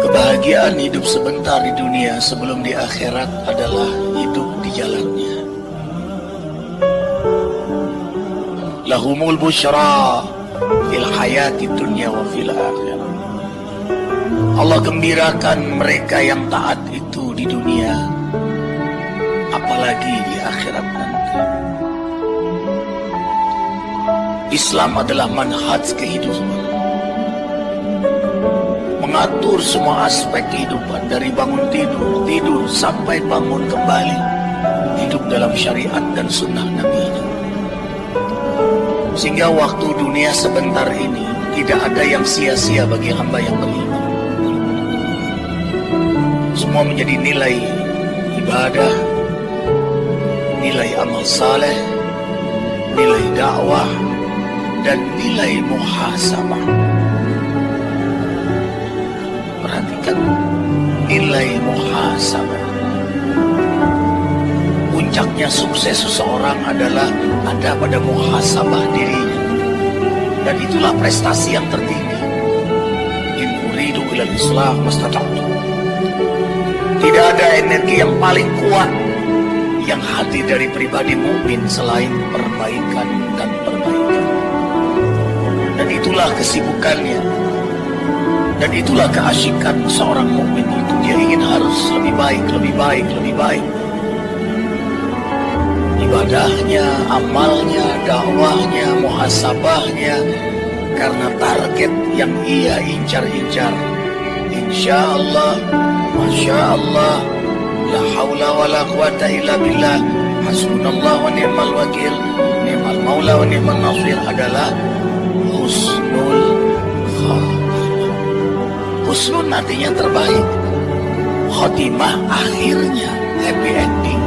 Kebahagiaan hidup sebentar di dunia sebelum di akhirat adalah hidup di jalannya. Lahumul busyra fil hayati dunya wa fil akhirah. Allah gembirakan mereka yang taat itu di dunia, apalagi di akhirat nanti. Islam adalah manhaj kehidupan, mengatur semua aspek kehidupan dari bangun tidur sampai bangun kembali, hidup dalam syariat dan sunnah Nabi. Sehingga waktu dunia sebentar ini tidak ada yang sia-sia bagi hamba yang beriman. Semua menjadi nilai ibadah, nilai amal saleh, nilai dakwah, dan nilai muhasabah. Perhatikan nilai muhasabah. Puncaknya sukses seseorang adalah ada pada muhasabah dirinya, dan itulah prestasi yang tertinggi. In uridu ilal islah mastata'tu. Tidak ada energi yang paling kuat yang hadir dari pribadi mukmin selain perbaikan dan perbaikan. Dan itulah kesibukannya, dan itulah keasyikan seorang mukmin itu. Dia ingin harus lebih baik, lebih baik, lebih baik. Ibadahnya, amalnya, dakwahnya, muhasabahnya, karena target yang ia incar-incar. Insya Allah, Masya Allah, la hawla wa la quwata illa billah, hasbunallah wa ni'mal wakil, ni'mal maula wa ni'mal nasir adalah husnul khatimah. Husnul artinya terbaik, khatimah akhirnya happy ending.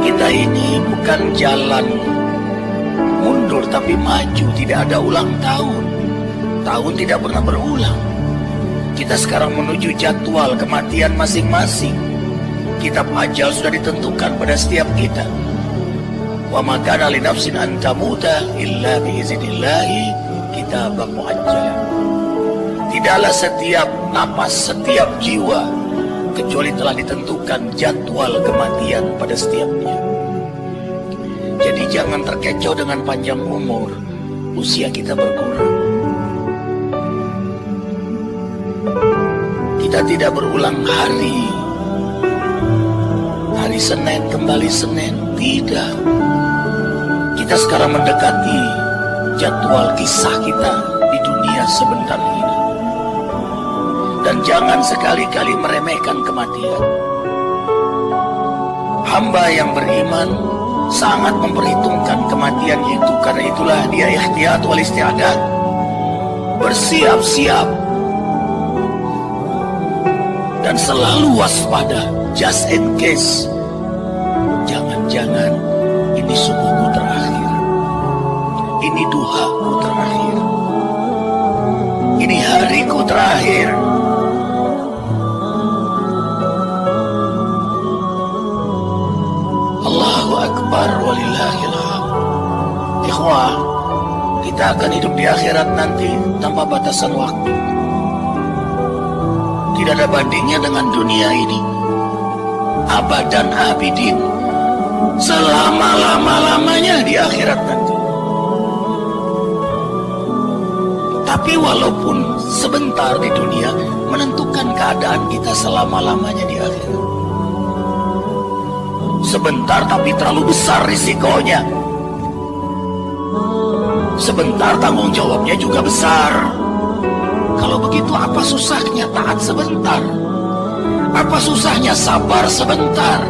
Kita ini bukan jalan mundur tapi maju, tidak ada ulang tahun. Tahun tidak pernah berulang. Kita sekarang menuju jadwal kematian masing-masing. Kitab ajal sudah ditentukan pada setiap kita. Wa ma kana li nafsin an tamuta illa bi iznillahi kitaban muajjalan. Tidaklah setiap napas, setiap jiwa kecuali telah ditentukan jadwal kematian pada setiapnya. Jadi jangan terkecoh dengan panjang umur, usia kita berkurang. Kita tidak berulang hari Senin kembali Senin, tidak. Kita sekarang mendekati jadwal kisah kita di dunia sebentar ini. Dan jangan sekali-kali meremehkan kematian. Hamba yang beriman sangat memperhitungkan kematian itu, karena itulah dia ihtiyat wal isti'adat, bersiap-siap dan selalu waspada, just in case. Jangan-jangan ini subuhku terakhir, ini duhaku terakhir, ini hariku terakhir. Allahu Akbar walillahil hamd. Ikhwah, kita akan hidup di akhirat nanti tanpa batasan waktu. Tidak ada bandingnya dengan dunia ini. Abadan abidin, selama-lama-lamanya di akhirat nanti. Tapi walaupun sebentar di dunia, menentukan keadaan kita selama-lamanya di akhirat. Sebentar tapi terlalu besar risikonya. Sebentar tanggung jawabnya juga besar. Kalau begitu apa susahnya taat sebentar? Apa susahnya sabar sebentar?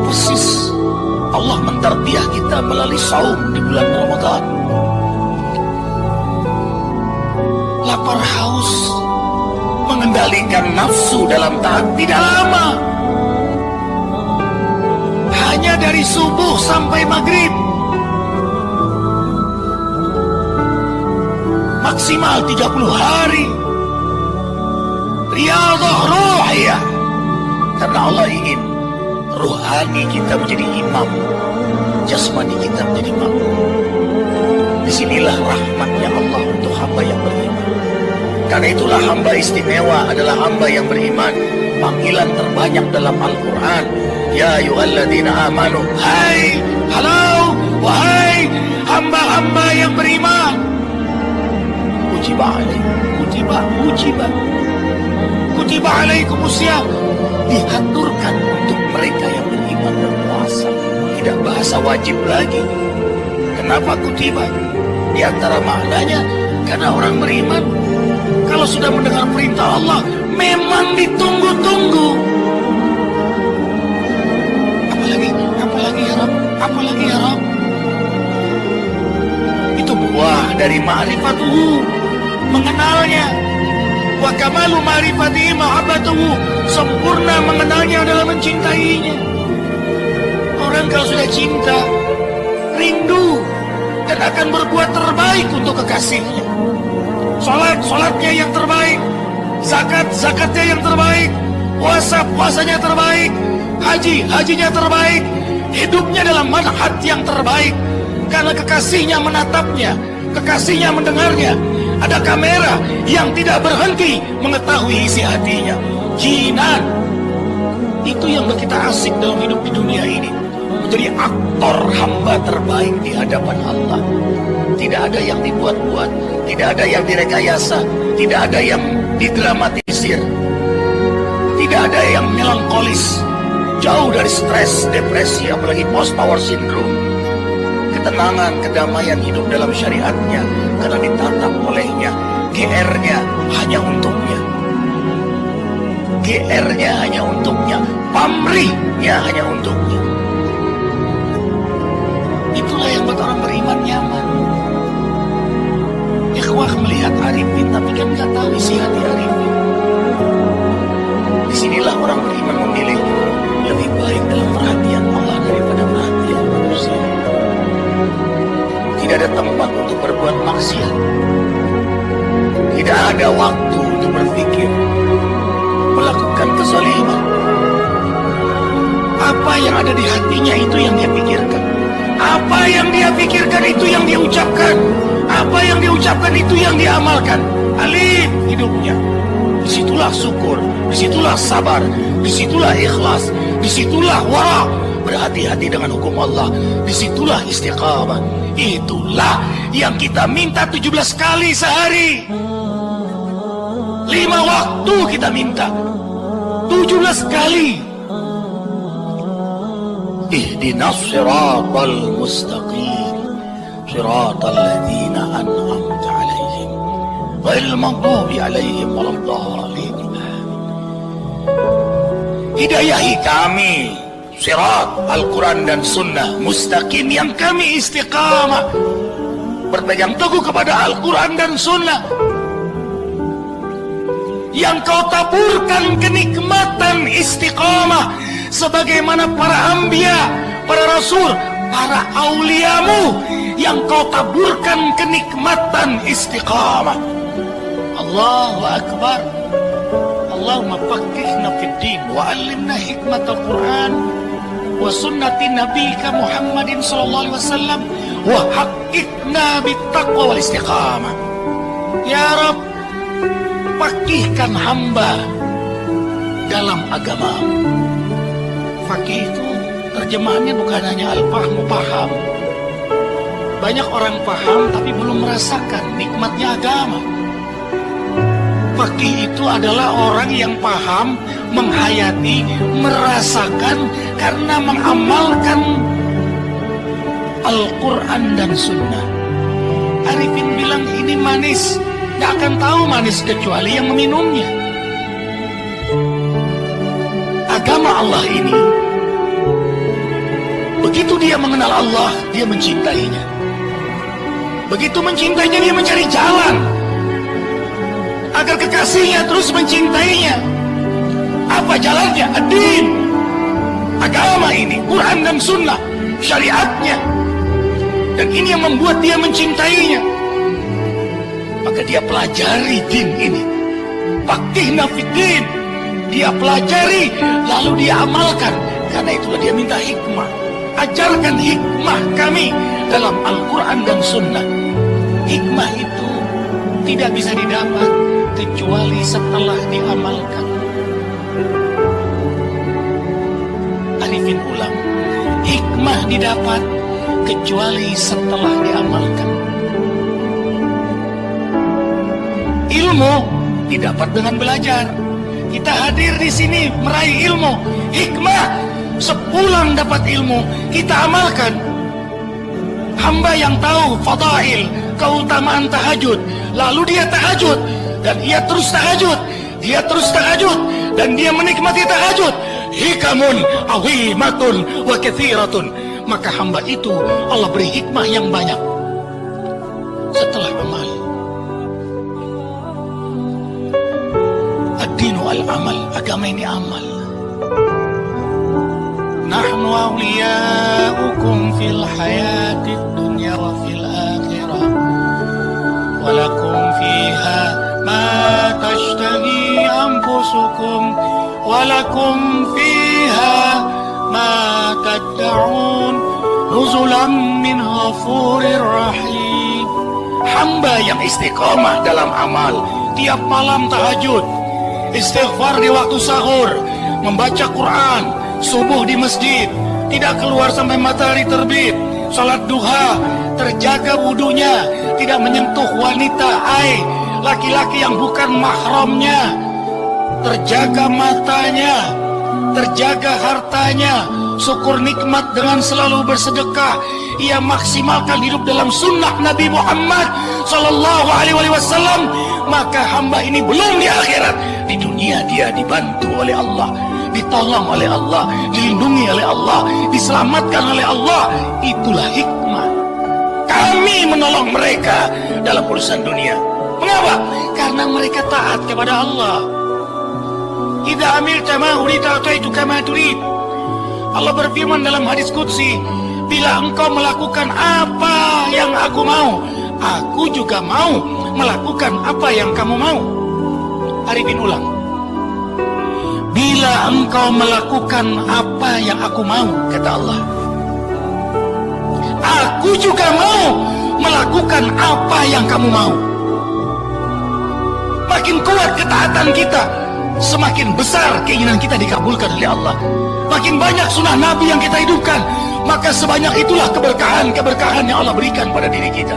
Persis Allah mentarbiah kita melalui saum di bulan Ramadan. Lapar haus, mengendalikan nafsu dalam taat tidak lama. Hanya dari subuh sampai maghrib. Maksimal 30 hari. Riyadhah ruhiyah. Karena Allah ingin ruhani kita menjadi imam, jasmani kita menjadi makmum. Disinilah rahmatnya Allah untuk hamba yang beriman. Karena itulah hamba istimewa adalah hamba yang beriman. Panggilan terbanyak dalam Al-Quran, ya ayyuhalladzina amanu, hai, halo, wahai hamba-hamba yang beriman. Kutiba alaikum, kutiba alaikumusiyam, diaturkan untuk mereka yang beriman berpuasa. Tidak bahasa wajib lagi. Kenapa kutiba? Di antara maknanya karena orang beriman kalau sudah mendengar perintah Allah memang ditunggu-tunggu. Apalagi ya Rabb? Itu buah dari ma'rifatuhu, mengenalnya. Wa kamalu ma'rifatihi mahabbatuhu, sempurna mengenalnya adalah mencintainya. Orang kalau sudah cinta, rindu dan akan berbuat terbaik untuk kekasihnya. Sholatnya yang terbaik, zakatnya yang terbaik, puasanya terbaik, hajinya terbaik, hidupnya dalam manhaj yang terbaik. Karena kekasihnya menatapnya, kekasihnya mendengarnya. Ada kamera yang tidak berhenti mengetahui isi hatinya. Jinan, itu yang kita asik dalam hidup di dunia ini. Menjadi aktor hamba terbaik di hadapan Allah. Tidak ada yang dibuat-buat, tidak ada yang direkayasa, tidak ada yang didramatisir, tidak ada yang melankolis. Jauh dari stres, depresi, apalagi post-power syndrome. Ketenangan, kedamaian hidup dalam syariatnya karena ditatap olehnya. GR-nya hanya untuknya, GR-nya hanya untuknya, pamrihnya hanya untuknya. Itulah yang buat orang beriman nyaman. Ikhwah melihat Arifin tapi kan nggak tahu isi hati Arifin. Disinilah orang beriman memilih lebih baik dalam perhatian Allah daripada perhatian manusia. Tidak ada tempat untuk berbuat maksiat. Tidak ada waktu untuk berpikir melakukan kezaliman. Apa yang ada di hatinya itu yang dia pikirkan. Apa yang dia pikirkan itu yang dia ucapkan. Apa yang dia ucapkan itu yang dia amalkan. Alif hidupnya. Disitulah syukur, disitulah sabar, disitulah ikhlas, disitulah wara, berhati-hati dengan hukum Allah, disitulah istiqamah. Itulah yang kita minta 17 kali sehari. 5 waktu kita minta 17 kali. Ihdinas siratal mustaqim, siratal ladzina an'amta 'alaihim ghairil maghdubi 'alaihim waladdallin. Hidayahi kami sirat Al-Quran dan Sunnah mustaqim, yang kami istiqamah berpegang teguh kepada Al-Quran dan Sunnah, yang kau taburkan kenikmatan istiqamah sebagaimana para anbiya, para rasul, para auliamu, yang kau taburkan kenikmatan istiqamah. Allahu Akbar. Allahumma faqihna fid din wa 'allimna hikmatal Qur'an wa sunnati nabiyika Muhammadin sallallahu alaihi wasallam wa haqqiqna bittaqwa wal istiqamah. Ya Rabb, faqihkan hamba dalam agama. Faqih itu terjemahannya bukan hanya al-fahmu, paham. Banyak orang paham tapi belum merasakan nikmatnya agama. Faqih itu adalah orang yang paham, menghayati, merasakan karena mengamalkan Al-Quran dan Sunnah. Arifin bilang ini manis, gak akan tahu manis kecuali yang meminumnya. Agama Allah ini, begitu dia mengenal Allah, dia mencintainya. Begitu mencintainya, dia mencari jalan agar kekasihnya terus mencintainya. Apa jalannya? Ad-din, agama ini, Quran dan Sunnah, syariatnya. Dan ini yang membuat dia mencintainya. Maka dia pelajari din ini. Faqihna fid din. Dia pelajari, lalu dia amalkan. Karena itulah dia minta hikmah. Ajarkan hikmah kami dalam Al-Quran dan Sunnah. tidak bisa didapat kecuali setelah diamalkan. Arifin ulang, hikmah didapat kecuali setelah diamalkan. Ilmu didapat dengan belajar. Kita hadir di sini meraih ilmu, hikmah. Sepulang dapat ilmu, kita amalkan. Hamba yang tahu fadail, keutamaan tahajud, lalu dia tahajud, dan ia terus tahajud, dan dia menikmati tahajud. Hikamun awimatun wa kathiratun. Maka hamba itu Allah beri hikmah yang banyak setelah amal. Ad-dinu al-amal, agama ini amal. Nahnu awliya'ukum fil hayatid dunya wa fil akhirah, walakum fiha ma tashtahi anfusukum, walakum fiha ma tad'un, nuzulan min ghafurir rahim. Hamba yang istiqomah dalam amal, tiap malam tahajud, istighfar di waktu sahur, membaca Quran, subuh di masjid, tidak keluar sampai matahari terbit, salat duha, terjaga wudunya, tidak menyentuh wanita, laki-laki yang bukan mahramnya, terjaga matanya, terjaga hartanya, syukur nikmat dengan selalu bersedekah. Ia maksimalkan hidup dalam sunnah Nabi Muhammad Sallallahu Alaihi Wasallam. Maka hamba ini belum di akhirat, di dunia dia dibantu oleh Allah, ditolong oleh Allah, dilindungi oleh Allah, diselamatkan oleh Allah. Itulah hikmah. Kami menolong mereka dalam urusan dunia. Mengapa? Karena mereka taat kepada Allah. Idza amilta ma urida ataituka ma turid. Allah berfirman dalam hadis qudsi, bila engkau melakukan apa yang aku mau, aku juga mau melakukan apa yang kamu mau. Arifin ulang, bila engkau melakukan apa yang aku mau, kata Allah, aku juga mau melakukan apa yang kamu mau. Makin kuat ketaatan kita, semakin besar keinginan kita dikabulkan oleh Allah. Makin banyak sunnah Nabi yang kita hidupkan, maka sebanyak itulah keberkahan yang Allah berikan pada diri kita.